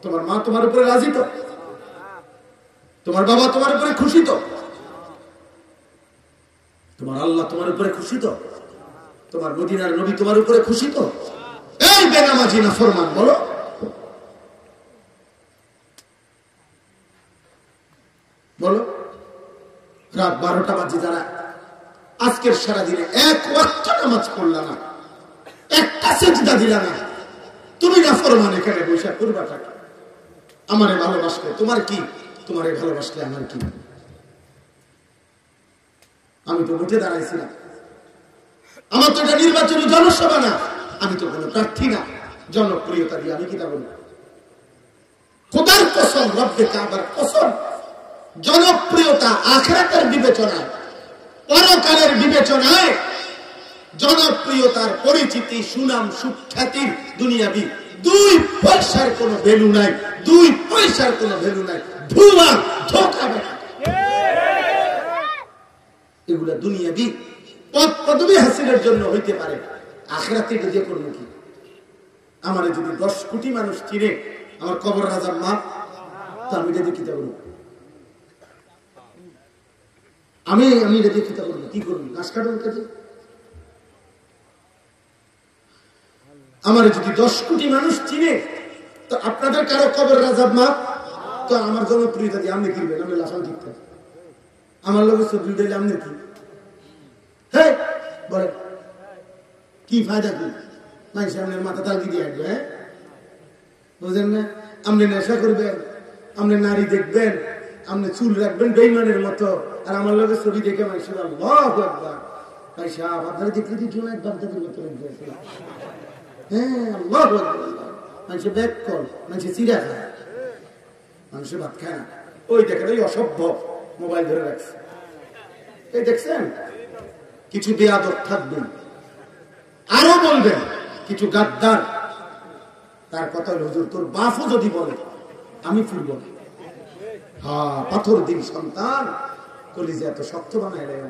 তোমার মা তোমার উপরে রাজি তো? তোমার বাবা তোমার উপরে খুশি তো? তোমার আল্লাহ তোমার উপরে খুশি তো? তোমার মদিনার নবী তোমার উপরে খুশি তো? এই বেনামাজি নাফরমান বলো, বলো। রাত 12টা বাজে যারা আজকের সারাদিনে এক ওয়াক্ত নামাজ পড়লা না, একটা সিজদা দিলা না, তুমি নাফরমান এখানে বসে করবাটা কি? আমারে ভালোবাসলে তোমার কি, তোমারে ভালোবাসলে আমার কি? আমি তো ভোটে দাঁড়াইছি না, আমার তো এটা নির্বাচনী জনসভা না, আমি তো কোনো প্রার্থী না, জনপ্রিয়তা দিয়ে আমি কি তা বলি? খোদার কসম, রব্বে কাবার কসম, জনপ্রিয়তা আখিরাতের বিবেচনায়, পরকালের বিবেচনায় জনপ্রিয়তার পরিচিতি, সুনাম, সুখ্যাতির দুনিয়াবি 2 পয়সার কোনো ভ্যালু নাই, 2 পয়সার কোনো ভ্যালু নাই। ভুয়া, ধোঁকা, এগুলা দুনিয়াবি পদ পদবি হাসিলের জন্য হইতে পারে, আখিরাতে এটা দিয়ে করবো কি? আমার যদি 10 কোটি মানুষ চিনে আমার কবর রাজার মা, তো আমি এটা দিয়ে কি করবো? আমি এটা দিয়ে কি করবো? কি করবো? ঘাস কাটবো কাজে? আমার যদি 10 কোটি মানুষ চিনে, তো আপনাদের কারো কবর রাজার মা, তো আমার জনপ্রিয়তা দিয়ে আপনি কিনবেন, আমি লাফান ঠিক আমার লোকের ছবি দিলে আপনি কি? হ্যাঁ বলে কি ফায়দা কি? মানুষ আপনার মাথা তালকি দিয়ে আসবে। হ্যাঁ বুঝলেন না? আপনি নেশা করবেন, আপনি নারী দেখবেন, আপনি চুল রাখবেন বেইমানের মতো, আর আমার লোকের ছবি দেখে মানুষ আল্লাহু আকবার, ভাই সাহেব আপনারা দেখলে কি কেউ একবার তাদের মতো লাগবে? হ্যাঁ আল্লাহু আকবার। মানুষের ব্যাগ কল, মানুষের চিরা খায়, মানুষের ভাত খায় না। ওই দেখেন ওই অসভ্য মোবাইল ধরে রাখছে, এই দেখছেন? কিছু বেয়াদব থাকবেন, আরো বলবেন কিছু গাদ্দার। তার কথা হল, হুজুর তোর বাপও যদি বলে আমি ফিরব না। হ্যাঁ পাথর দিন সন্তান, কলিজা এত শক্ত বানায় দেয়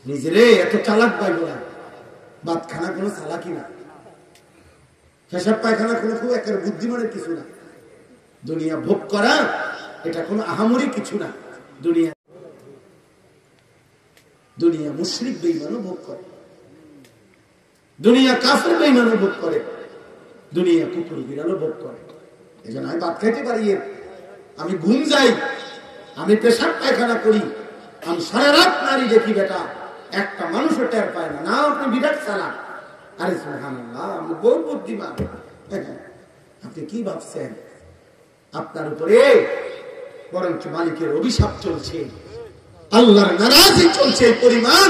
নিজেরে, এত চালাক পাইব না। বাতখানা কোনো চালাকি না, পেশাব পায়খানা কোনো খুব একেবারে বুদ্ধিমানের কিছু না। দুনিয়া ভোগ করা এটা কোনো আহামরি কিছু না। দুনিয়া মুশরিক বেঈমানও ভোগ করে, দুনিয়া কাফের বেঈমানও ভোগ করে, দুনিয়া কুকুর বিড়ালও ভোগ করে। এই জন্য আমি ভাত খাইতে পারি, আমি ঘুম যাই, আমি পেশাব পায়খানা করি, আমি সারা রাত নারী দেখি, বেটা একটা মানুষও টের পায় না। না আপনি বিরাট চালাক, আরে সুবহানাল্লাহ আমি বহু বুদ্ধিমান। আপনি কি ভাবছেন? আপনার উপরে বরঞ্চ মালিকের অভিশাপ চলছে, আল্লাহর নারাজি চলছে এই পরিমাণ।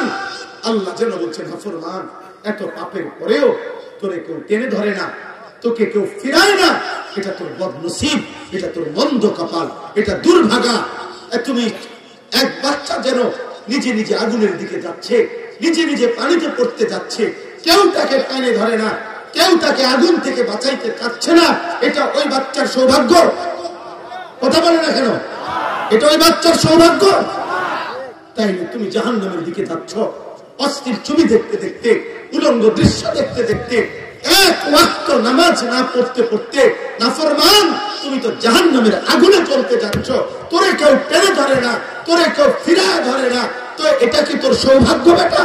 আল্লাহ যেন বলছেন, নাফরমান এত পাপের পরেও তোরে কেউ টেনে ধরে না, তোকে কেউ ফিরায় না, এটা তোর বদনসিব, এটা তোর মন্দ কপাল, এটা দুর্ভাগা। তুমি এক বাচ্চা যেন নিজে নিজে আগুনের দিকে যাচ্ছে, নিজে নিজে পানিতে পড়তে যাচ্ছে, কেউ তাকে টেনে ধরে না, কেউ তাকে আগুন থেকে বাঁচাইতে চাচ্ছে না, এটা ওই বাচ্চার সৌভাগ্য। কথা বলে না কেন? এটা ওই বাচ্চার সৌভাগ্য। তাই তুমি জাহান্নামের দিকে যাচ্ছ, অস্থির ছবি দেখতে দেখতে, উলঙ্গ দৃশ্য দেখতে দেখতে, এক ওয়াক্ত নামাজ না পড়তে পড়তে। নাফরমান তুমি তো জাহান্নামের আগুনে চলতে যাচ্ছ, তোরে কেউ টেনে ধরে না, তোরে কেউ ফিরায় ধরে না, তো এটা কি তোর সৌভাগ্য বেটা?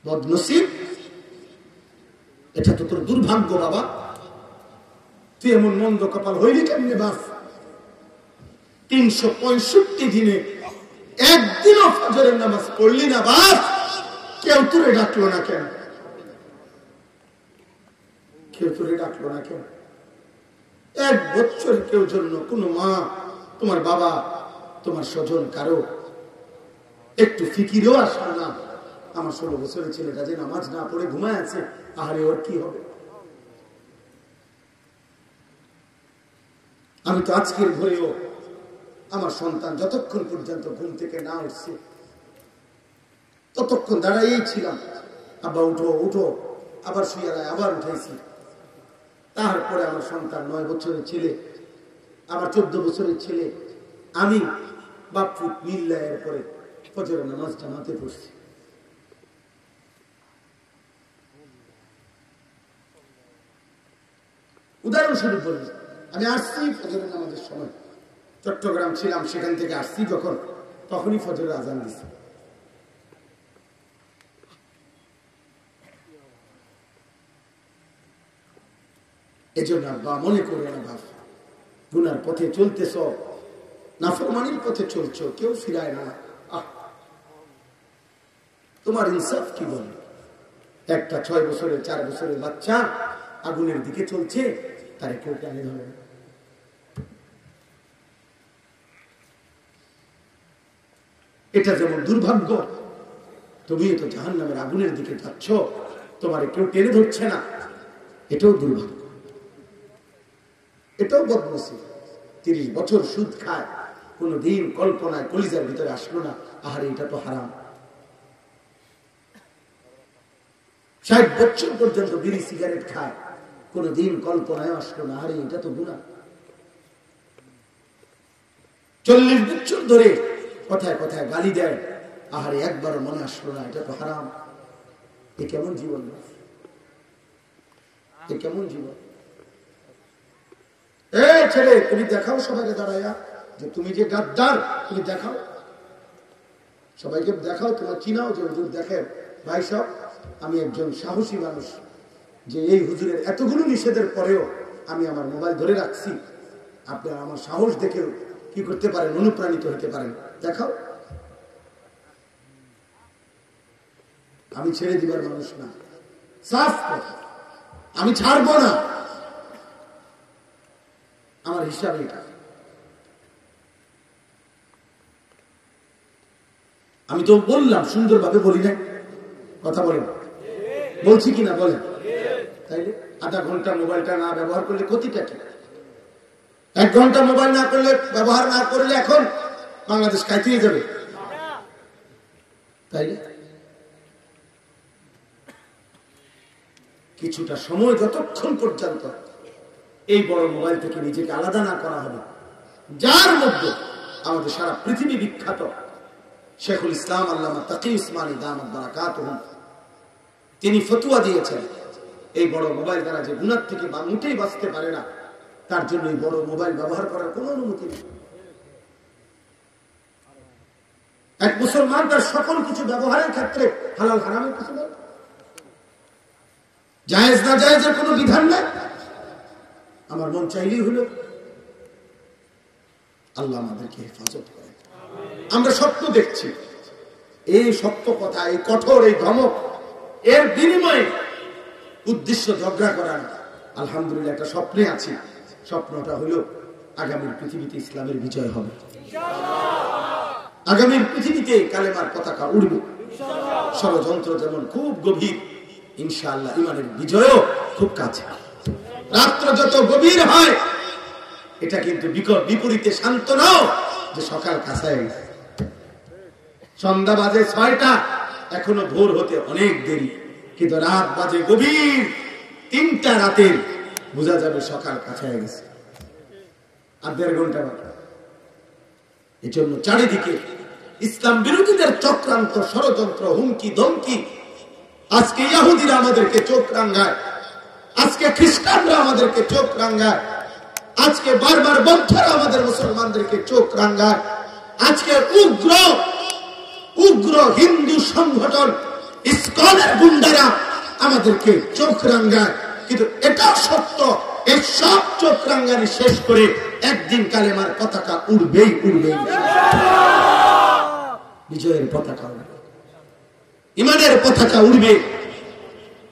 বদনসিব, এটা তো তোর দুর্ভাগ্য বাবা। তুই এমন মন্দ কপাল হইলি কেমনে বাপ? 365 দিনে একদিনও ফজরের নামাজ পড়লি না বাপ, কেউ তোরে ডাকলো না কেন? কেউ তোরে ডাকলো না কেন? 1 বছর কেউ জন্য কোনো মা, তোমার বাবা, তোমার স্বজন কারো একটু ফিকিরেও আসলো না? আমার 16 বছরের ছেলেটা যে নামাজ না পড়ে ঘুমায় আছে, আহারে ওর কি হবে? আমি তো আজকের ভোরেও আমার সন্তান যতক্ষণ পর্যন্ত ঘুম থেকে না উঠছে ততক্ষণ দাঁড়াইয়েই ছিলাম, আব্বা উঠো উঠো, আবার শুয়ালায় আবার উঠেছি। তারপরে আমার সন্তান 9 বছরের ছেলে, আবার 14 বছরের ছেলে, আমি বাপু মিল্লায় এরপরে ফজরের নামাজ জামাতে পড়ছি। উদাহরণস্বরূপ বলি, আমি আসছি ফজরের নামাজের সময়, চট্টগ্রাম ছিলাম, সেখান থেকে আসছি যখন, তখনই ফজরের আজান দিছে। এজন্য আব্বা মনে করো না বাপ, গুনার পথে চলতেছ, নাফরমানির পথে চলছো, কেউ ফিরায় না। তোমার ইনসাফ কি বলে? একটা 6 বছরের 4 বছরের বাচ্চা আগুনের দিকে চলছে, তারে কেউ টানে ধরে না। এটা যেমন দুর্ভাগ্য, তুমিও তো জাহান্নামের আগুনের দিকে যাচ্ছ, তোমারে কেউ টেনে ধরছে না, এটাও দুর্ভাগ্য, এটাও বদনসিব। 30 বছর সুদ খায়, কোনদিন কল্পনায় কলিজার ভিতরে আসলো না, আহারে এটা তো হারাম। 60 বছর পর্যন্ত বিড়ি সিগারেট খায়, কোনদিন কল্পনায় আসলো না, আরে এটা তো গুনাহ। 40 বছর ধরে কথায় কথায় গালি দেয়, আহারে একবারও মনে আসলো না এটা তো হারাম। এ কেমন জীবন, এ কেমন জীবন? ছেলে তুমি দেখাও সবাইকে দাঁড়াইয়া যে তুমি যে গাদ্দার, তুমি দেখাও, সবাইকে দেখাও, তোমার চিনাও যে হুজুর দেখেন ভাই সব আমি একজন সাহসী মানুষ, যে এই হুজুরের এতগুলো নিষেধের পরেও আমি আমার মোবাইল ধরে রাখছি, আপনারা আমার সাহস দেখেও কি করতে পারেন, অনুপ্রাণিত হতে পারেন, দেখাও। আমি ছেড়ে দিবার মানুষ না, সাফ কথা, আমি ছাড়বো না, আমার হিসাব এটা। আমি তো বললাম সুন্দরভাবে বলি না, কথা বলেন, বলছি কিনা বলেন? তাইলে আধা ঘন্টা মোবাইলটা না ব্যবহার করলে ক্ষতিটা কি? 1 ঘন্টা মোবাইল না করলে, ব্যবহার না করলে এখন বাংলাদেশ কাটিয়ে যাবে, তাইলে কিছুটা সময় যতক্ষণ পর্যন্ত এই বড় মোবাইল থেকে নিজেকে আলাদা না করা হবে, যার মধ্যে আমাদের সারা পৃথিবী বিখ্যাত শেখুল ইসলাম আল্লামা তাকি উসমানী দামাত বারাকাতুহু তিনি ফতোয়া দিয়েছেন, এই বড় মোবাইল দ্বারা যে গুনাহ থেকে মোটেই বাঁচতে পারে না, তার জন্য এই বড় মোবাইল ব্যবহার করার কোনো অনুমতি নেই। এক মুসলমান তার সকল কিছু ব্যবহারের ক্ষেত্রে হালাল হারামের কিছু নেই, জায়েজ না জায়েজের কোনো বিধান নেই। আমার মন চাইলেই হলো। আল্লাহ আমাদেরকে হেফাজত করে। আমরা স্বপ্ন দেখছি, এই সত্য কথা, এই কঠোর, এই ধমক, এর বিনিময়ে উদ্দেশ্য ঝগড়া করার, আলহামদুলিল্লাহ একটা স্বপ্নে আছি। স্বপ্নটা হলো আগামীর পৃথিবীতে ইসলামের বিজয় হবে, আগামীর পৃথিবীতে কালেমার পতাকা উড়বে। ষড়যন্ত্র যেমন খুব গভীর, ইনশাআল্লাহ ইমানের বিজয়ও খুব কাছে। রাত্র যত গভীর হয়, এটা কিন্তু বিপরীতে শান্ত নাও যে সকাল কাছায় গেছে, সন্ধ্যা বাজে 6টা, এখনো ভোর হতে অনেক দেরি, কিন্তু রাত বাজে গভীর 3টা রাতের, বোঝা যাবে সকাল কাছায় গেছে, আর 1.5 ঘন্টা বাকি। এজন্য চারিদিকে ইসলাম বিরোধীদের চক্রান্ত, ষড়যন্ত্র, হুমকি ধমকি। আজকে ইহুদিরা আমাদেরকে চোখ রাঙায়, আজকে খ্রিস্টানরা আমাদেরকে চোখ রাঙায়, আজকে বারবার বৌদ্ধরা আমাদের মুসলমানদেরকে চোখ রাঙায়, আজকে উগ্র হিন্দু সংগঠন ইসকনের গুন্ডারা আমাদেরকে চোখ রাঙায়। কিন্তু এটাও সত্য, এই সব চোখ রাঙ্গানি শেষ করে একদিন কালেমার পতাকা উড়বেই উড়বেই, বিজয়ের পতাকা উড়বে, ইমানের পতাকা উড়বে,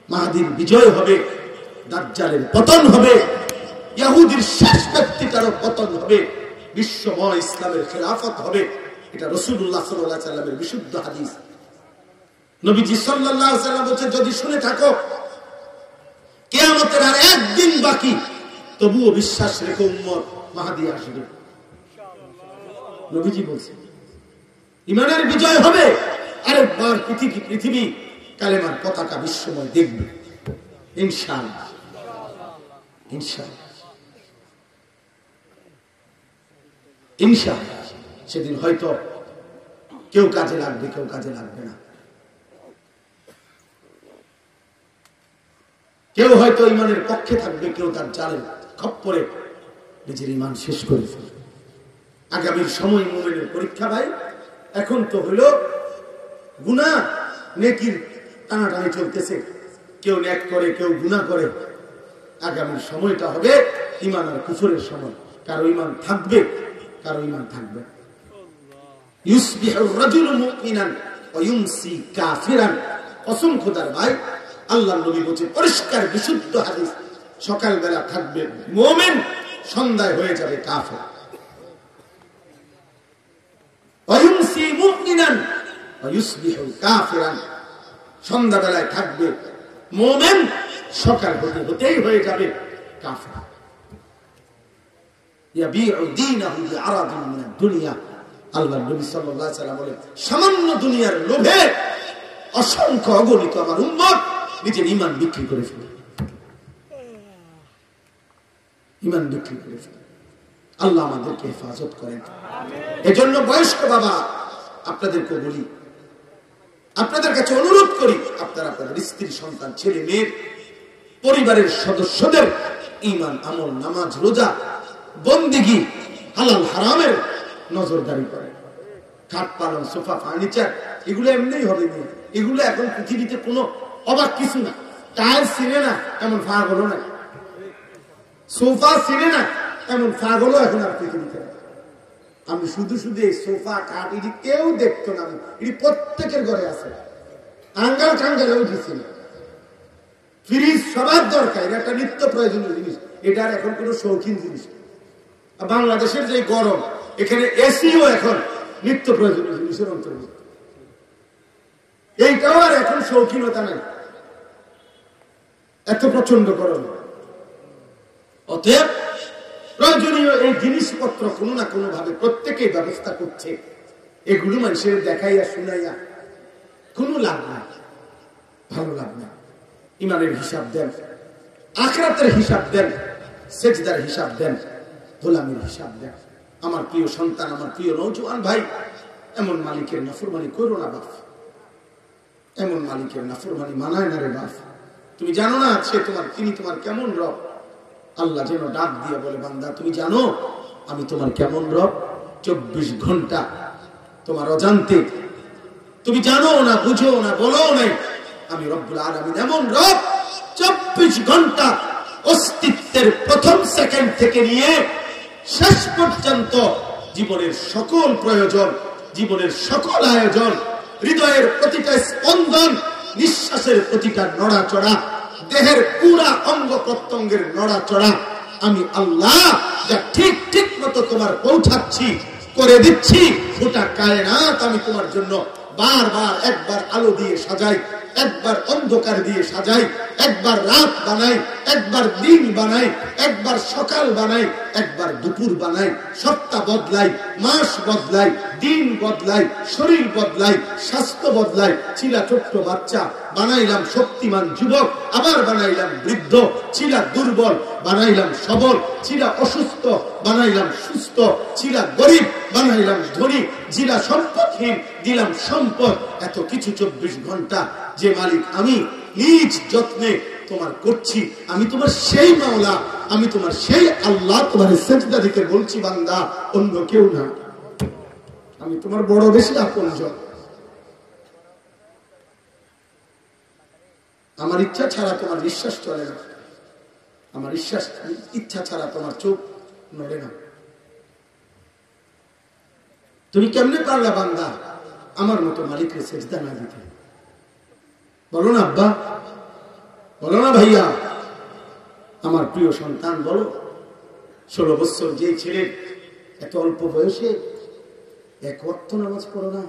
মাহদীর বিজয় হবে, দাজ্জালের পতন হবে, ইহুদির শেষ ব্যক্তিটারও পতন হবে, বিশ্বময় ইসলামের খেলাফত হবে। এটা রাসূলুল্লাহ সাল্লাল্লাহু আলাইহি ওয়াসাল্লামের বিশুদ্ধ হাদিস। নবীজি সাল্লাল্লাহু আলাইহি ওয়াসাল্লাম বলেছেন, যদি শুনে থাকো কিয়ামতের আর একদিন বাকি, তবুও বিশ্বাস রেখো উম্মত মাহদী আসবে। নবীজি বলছেন ইমানের বিজয় হবে, আরেকবার পৃথিবী কালেমার পতাকা বিশ্বময় দেখবে, ইনশাআল্লাহ ইনশাআল্লাহ ইনশাআল্লাহ। সেদিন হয়তো কেউ কাজে লাগবে, কেউ কাজে লাগবে না, কেউ হয়তো ইমানের পক্ষে থাকবে, কেউ তার জালের খপ্পরে নিজের ইমান শেষ করে ফেলবে। আগামীর সময় মুমিনের পরীক্ষা ভাই, এখন তো হলো গুনাহ নেকির টানাটানি চলতেছে, কেউ নেক করে, কেউ গুনাহ করে। আগামীর সময়টা হবে ইমান আর কুফরের সময়, কারো ইমান থাকবে, কারো ইমান থাকবে। ইউসবিহুর রাজুলু মুমিনান ওয়া ইউমসি কাফিরান। কসম খোদার ভাই, আল্লাহর নবী বলেছেন, পরিষ্কার বিশুদ্ধ হাদিস, সকালবেলা থাকবে মুমিন, সন্ধ্যায় হয়ে যাবে কাফের। ওয়া ইউমসি মুমিনান ওয়া ইউসবিহু কাফিরান। সন্ধ্যাবেলায় থাকবে মুমিন, সকাল হতে হতেই হয়ে যাবে কাফের। ইয়াবিউ দীনাহু বিআরাদিন মিনাদ দুনিয়া। আল্লাহর নবী সাল্লাল্লাহু আলাইহি ওয়াসাল্লাম বলেন, সামান্য দুনিয়ার লোভে অসংখ্য অগণিত আমার উম্মত নিজের ঈমান বিক্রি করে ফেলে, ঈমান বিক্রি করে ফেলে। আল্লাহ আমাদেরকে হেফাজত করেন। এজন্য বয়স্ক বাবা আপনাদেরকে বলি, আপনাদের কাছে অনুরোধ করি, আপনারা আপনাদের স্ত্রী, সন্তান, ছেলে মেয়ের, পরিবারের সদস্যদের ঈমান, আমল, নামাজ, রোজা, বন্দেগী, হালাল হারামের নজরদারি করেন। খাট পালন, সোফা, ফার্নিচার এগুলো এমনিই হবে না। এগুলো এখন পৃথিবীতে কোনো অবাক কিছু না। টাইলস চিনে না এমন পাগলও নাই, সোফা চিনে না এমন পাগলও এখন আর পৃথিবীতে। আমি শুধু শুধু এই সোফা, খাট এটি কেউ দেখতো না, এটি প্রত্যেকের ঘরে আছে। আঙ্গাল টাঙ্গালেও দিচ্ছি না। ফ্রিজ সবার দরকার, এটা একটা নিত্য প্রয়োজনীয় জিনিস, এটা আর এখন কোনো শৌখিন জিনিস। বাংলাদেশের যে গরম, এখানে এসিও এখন নিত্য প্রয়োজনীয় জিনিসের অন্তর্ভুক্ত। এইটাও আর এখন শৌখিনতা নাই, এত প্রচন্ড গরম। অতএব প্রয়োজনীয় এই জিনিসপত্র কোনো না কোনো ভাবে প্রত্যেকেই ব্যবস্থা করছে। এগুলো মানুষের দেখাইয়া শুনাইয়া কোনো লাভ নাই, ভালো লাভ নাই। ইমানের হিসাব দেন, আখিরাতের হিসাব দেন, সেজদার হিসাব দেন, গোলামীর হিসাব দেন। আমার প্রিয় সন্তান, আমার প্রিয় নওজোয়ান ভাই, এমন মালিকের নাফরমানি করো না বাপ। এমন মালিকের নাফরমানি মানায় না রে বাপ। তুমি জানো না তিনি তোমার কেমন রব। আল্লাহ যেন ডাক দিয়ে বলে, বান্দা তুমি জানো আমি তোমার কেমন রব? 24 ঘন্টা তোমার অজান্তে, তুমি জানো না, বুঝো না, বলো নাই, আমি রব্বুল আলামিন এমন রব 24 ঘন্টা অস্তিত্বের প্রথম সেকেন্ড থেকে নিয়ে শেষ পর্যন্ত জীবনের সকল প্রয়োজন, জীবনের সকল আয়োজন, হৃদয়ের প্রতিটা স্পন্দন, নিঃশ্বাসের প্রতিটা নড়াচড়া, দেহের পুরা অঙ্গ প্রত্যঙ্গের নড়াচড়া আমি আল্লাহ যা ঠিক ঠিক মতো তোমার পৌঁছাচ্ছি, করে দিচ্ছি। গোটা কায়নাত আমি তোমার জন্য বারবার একবার আলো দিয়ে সাজাই, একবার অন্ধকার দিয়ে সাজাই, একবার রাত বানাই, একবার দিন বানাই, একবার সকাল বানাই, একবার দুপুর বানাই, সপ্তাহ বদলাই, মাস বদলাই, দিন বদলাই, শরীর বদলাই, স্বাস্থ্য বদলাই। ছিলা ছোট্ট বাচ্চা, বানাইলাম শক্তিমান যুবক, আবার বানাইলাম বৃদ্ধ। ছিলা দুর্বল, বানাইলাম সবল। ছিলা অসুস্থ, বানাইলাম সুস্থ। ছিলা গরিব, বানাইলাম ধনী। ছিলা সম্পদহীন, দিলাম সম্পদ। এত কিছু 24 ঘন্টা যে মালিক আমি নিজ যত্নে তোমার করছি। আমি তোমার সেই মাওলা, আমি তোমার সেই আল্লাহ। তোমার সেজদা দিতে বলছি বান্দা, অন্য কেউ না। আমি তোমার বড় বেশি আপনজন। আমার ইচ্ছা ছাড়া তোমার নিঃশ্বাস চলে না, আমার ইচ্ছা ছাড়া তোমার চোখ নড়ে না। তুমি কেমনে পারলা বান্দা আমার মতো মালিকের সেজদা না দিতে? বলো না আব্বা, বলো না ভাইয়া, আমার প্রিয় সন্তান বলো। 16 বছর যে ছেলে এত অল্প বয়সে এক ওয়াক্ত নামাজ পড়ো না,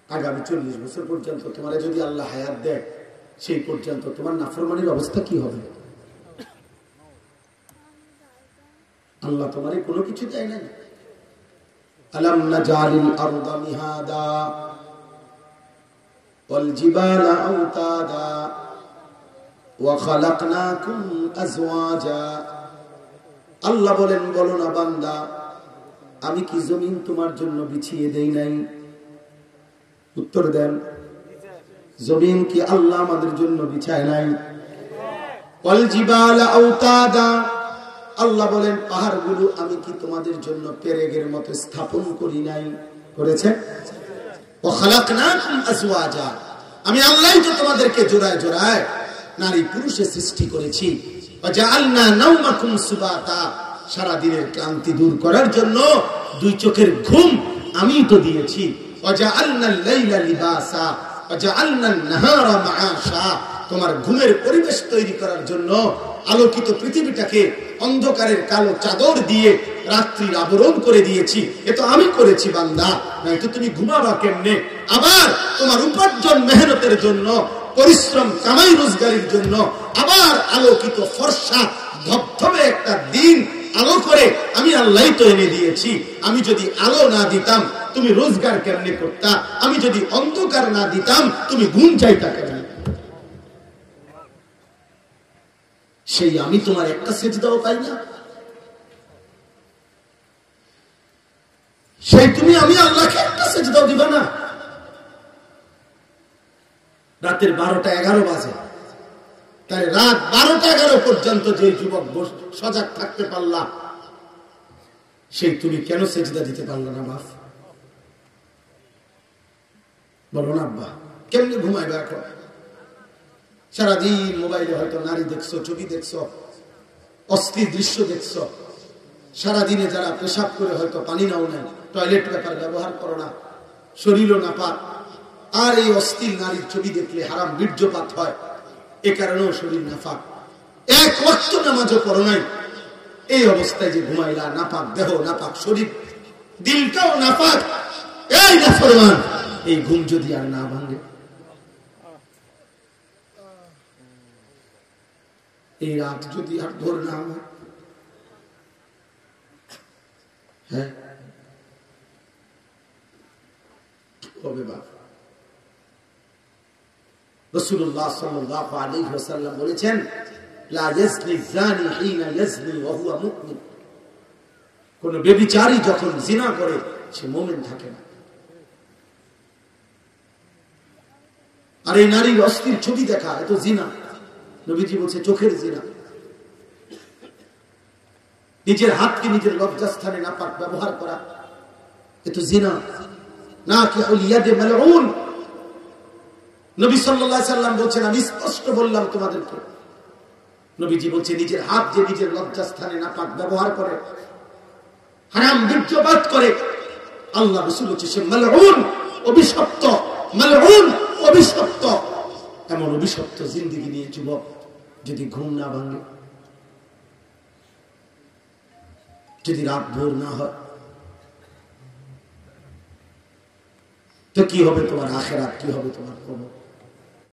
আগামী 40 বছর পর্যন্ত তোমার যদি আল্লাহ হায়াত দেয়, সেই পর্যন্ত তোমার নাফরমানির অবস্থা কি হবে? আল্লাহ তোমারে কোনো কিছু দেয় না। আলাম নাজালিল আরদা মিহাদা ওয়াল জিবালা আওতাদা ওয়া খালাকনাকুম আজওয়াজা। আল্লাহ বলেন, বলো না বান্দা, আমি কি জমিন তোমার জন্য বিছিয়ে দেই নাই? উত্তর দেন, জমিন কি আল্লাহ আমাদের জন্য বিছায় নাই? ওয়াল জিবালা আওতাদা, আল্লাহ বলেন পাহাড়গুলো আমি কি তোমাদের জন্য পেরেকের মতো স্থাপন করি নাই? করেছে। ওয়া খালাকনাকুম আজওয়াজা, আমি আল্লাহই তো তোমাদেরকে জোড়ায় জোড়ায় নারী পুরুষে সৃষ্টি করেছি। ওয়া জাআলনা নাওমাকুম সুবাতা, সারা দিনের ক্লান্তি দূর করার জন্য 2 চোখের ঘুম আমি তো দিয়েছি। ওয়া জাআলনাল লাইলা লিবাসা ওয়া জাআলনান নাহারা মাআশা, তোমার ঘুমের পরিবেশ তৈরি করার জন্য আলোকিত পৃথিবীটাকে অন্ধকারের কালো চাদর দিয়ে রাত্রির আবরণ করে দিয়েছি। এ তো আমি করেছি বান্দা, নয়তো তুমি ঘুমাবা কেমনে? আবার তোমার উপার্জন মেহনতের জন্য, পরিশ্রম কামাই রোজগারের জন্য আবার আলোকিত ফর্সা ধবধবে একটা দিন আলো করে আমি আল্লাহই তো এনে দিয়েছি। আমি যদি আলো না দিতাম তুমি রোজগার কেমনে করতা? আমি যদি অন্ধকার না দিতাম তুমি ঘুম চাইতা কেমনে? সেই আমি তোমার একটা সেজদাও পাই না। সেই তুমি আমি আল্লাহকে একটা সেজদাও দিবা না? রাতের 12টা 11 বাজে, তাই রাত 12টা 11 পর্যন্ত যে যুবক সজাগ থাকতে পারলা, সেই তুমি কেন সেজদা দিতে পারলা না বাপ? বলো না আব্বা, কেমনি ঘুমাইবে এখন? সারাদিন মোবাইলে হয়তো নারী দেখছো, ছবি দেখছো, অশ্লীল দৃশ্য দেখছো। সারাদিনে যারা পেশাব করে হয়তো পানি নাও নাই, টয়লেট পেপার ব্যবহার করো না, শরীরও নাপাক, আর এই অশ্লীল নারীর ছবি দেখলে হারাম বীর্যপাত হয়, এ কারণেও শরীর নাপাক। এক ওয়াক্ত নামাজও পড়ো নাই, এই অবস্থায় যে ঘুমাইলা, নাপাক দেহ, নাপাক শরীর, দিলটাও নাপাক, এই নাফরমান, এই ঘুম যদি আর না ভাঙে, এই রাত যদি আর ভোর না হয়, হ্যাঁ হবে বাপ? রাসূলুল্লাহ সাল্লাল্লাহু আলাইহি ওয়াসাল্লাম বলেছেন, লা ইয়াজনি যানি হিনা ইয়াজনি ওয়া হুয়া মুমিন। কোন ব্যভিচারী যখন জিনা করে সে মুমিন থাকে না। আর এই নারীর অশ্লীল ছবি দেখা, এত জিনা। নবীজি বলছে চোখের জিনা। নিজের হাতকে নিজের লজ্জাস্থানে নাপাক ব্যবহার করা, এত জিনা। নাকিহুল ইয়াদি মালউন। নবী সাল্লাল্লাহু আলাইহি সাল্লাম বলছেন, আমি স্পষ্ট বললাম তোমাদেরকে, নবীজি বলছে নিজের হাত যে নিজের লজ্জাস্থানে নাপাক ব্যবহার করে, হারাম বীর্যপাত করে, আল্লাহ রাসূল বলছে সে মালউন, অভিশপ্ত। মালউন, অভিশপ্ত। এমন অভিশপ্ত জিন্দেগি নিয়ে যুবক যদি ঘুম না ভাঙে, যদি রাত ভোর না হয়, তো কি হবে তোমার আখিরাত, কি হবে তোমার কবর?